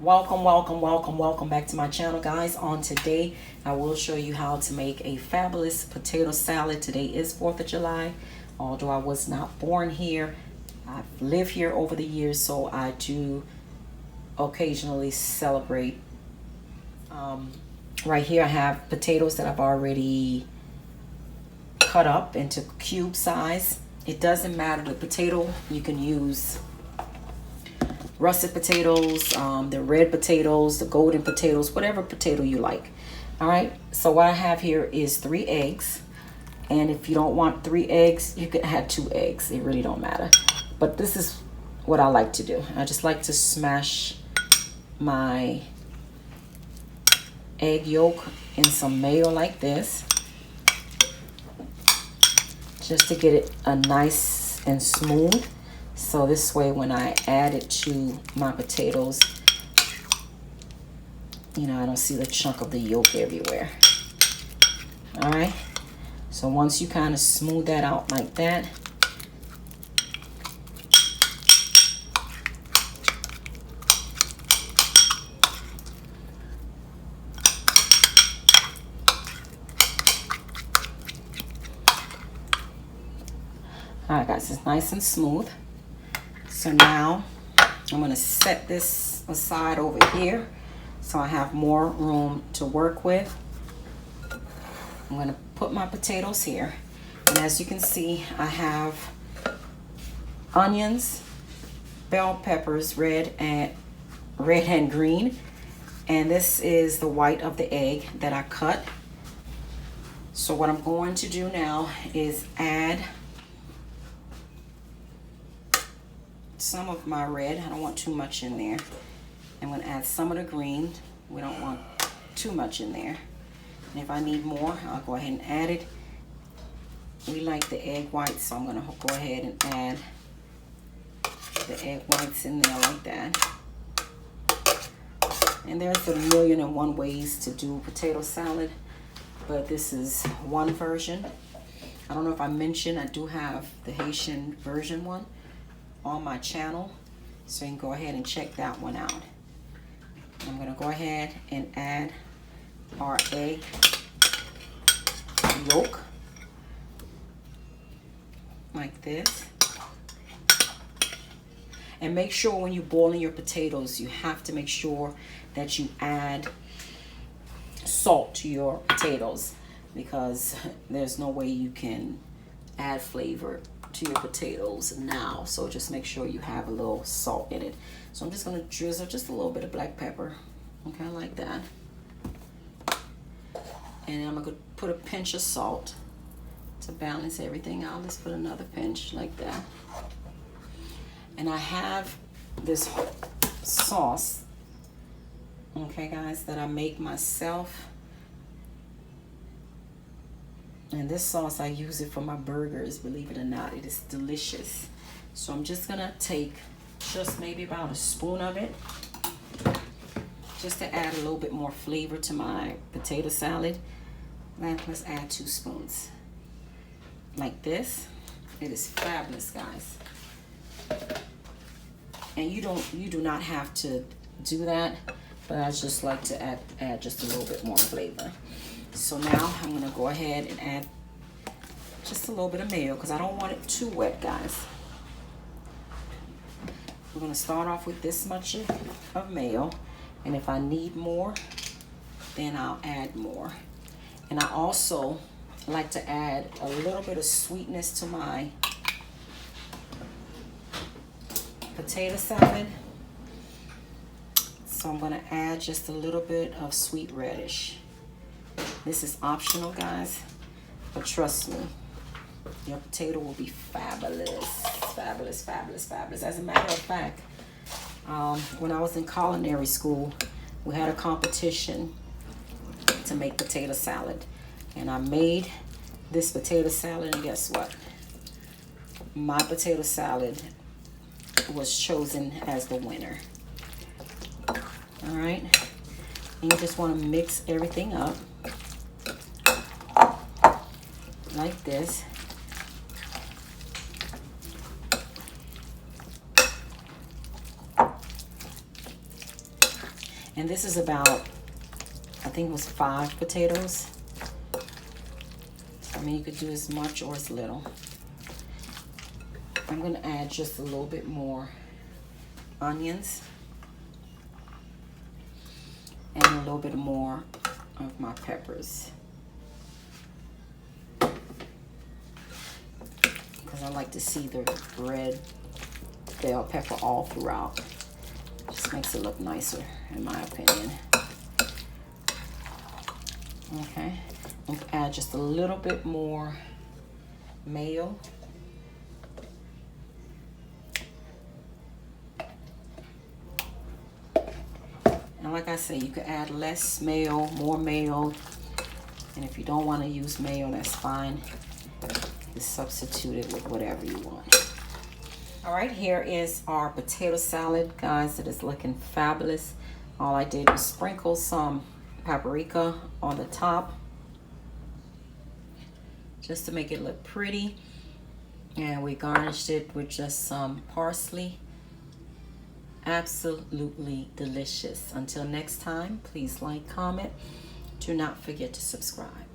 Welcome back to my channel, guys. On today I will show you how to make a fabulous potato salad. Today is 4th of July. Although I was not born here, I've lived here over the years, so I do occasionally celebrate. Right here I have potatoes that I've already cut up into cube size. It doesn't matter the potato, you can use russet potatoes, the red potatoes, the golden potatoes, whatever potato you like. All right, so what I have here is 3 eggs. And if you don't want 3 eggs, you can add 2 eggs. It really don't matter. But this is what I like to do. I just like to smash my egg yolk in some mayo like this, just to get it a nice and smooth. So this way when I add it to my potatoes, you know, I don't see the chunk of the yolk everywhere. All right. So once you kind of smooth that out like that, all right, guys, it's nice and smooth. So now I'm going to set this aside over here so I have more room to work with. I'm going to put my potatoes here. And as you can see, I have onions, bell peppers, red and green. And this is the white of the egg that I cut. So what I'm going to do now is add some of my red. I don't want too much in there. I'm going to add some of the green. We don't want too much in there. And if I need more, I'll go ahead and add it. We like the egg whites, so I'm going to go ahead and add the egg whites in there like that. And there's 1,000,001 ways to do potato salad, but this is one version. I don't know if I mentioned, I do have the Haitian version one on my channel, so you can go ahead and check that one out. I'm going to go ahead and add our egg yolk like this. And make sure when you're boiling your potatoes, you have to make sure that you add salt to your potatoes, because there's no way you can add flavor to your potatoes now. So just make sure you have a little salt in it. So I'm just going to drizzle just a little bit of black pepper, okay, like that. And I'm going to put a pinch of salt to balance everything out. Let's put another pinch like that. And I have this sauce, okay, guys, that I make myself. And this sauce, I use it for my burgers, believe it or not. It is delicious. So I'm just gonna take just maybe about a spoon of it, just to add a little bit more flavor to my potato salad. Now let's add 2 spoons like this. It is fabulous, guys. And you do not have to do that, but I just like to add just a little bit more flavor. So now I'm gonna go ahead and add just a little bit of mayo, because I don't want it too wet, guys. We're gonna start off with this much of mayo, and if I need more, then I'll add more. And I also like to add a little bit of sweetness to my potato salad. So I'm gonna add just a little bit of sweet radish. This is optional, guys, but trust me, your potato will be fabulous, fabulous, fabulous, fabulous. As a matter of fact, when I was in culinary school, we had a competition to make potato salad. And I made this potato salad, and guess what? My potato salad was chosen as the winner. All right, and you just want to mix everything up like this. And this is about, I think it was 5 potatoes. So, I mean, you could do as much or as little. I'm gonna add just a little bit more onions and a little bit more of my peppers, because I like to see the red bell pepper all throughout. Just makes it look nicer, in my opinion. Okay, I'm gonna add just a little bit more mayo. And like I say, you could add less mayo, more mayo. And if you don't want to use mayo, that's fine. Just substitute it with whatever you want. All right, here is our potato salad, guys. It is looking fabulous. All I did was sprinkle some paprika on the top just to make it look pretty. And we garnished it with just some parsley. Absolutely delicious. Until next time, please like, comment. Do not forget to subscribe.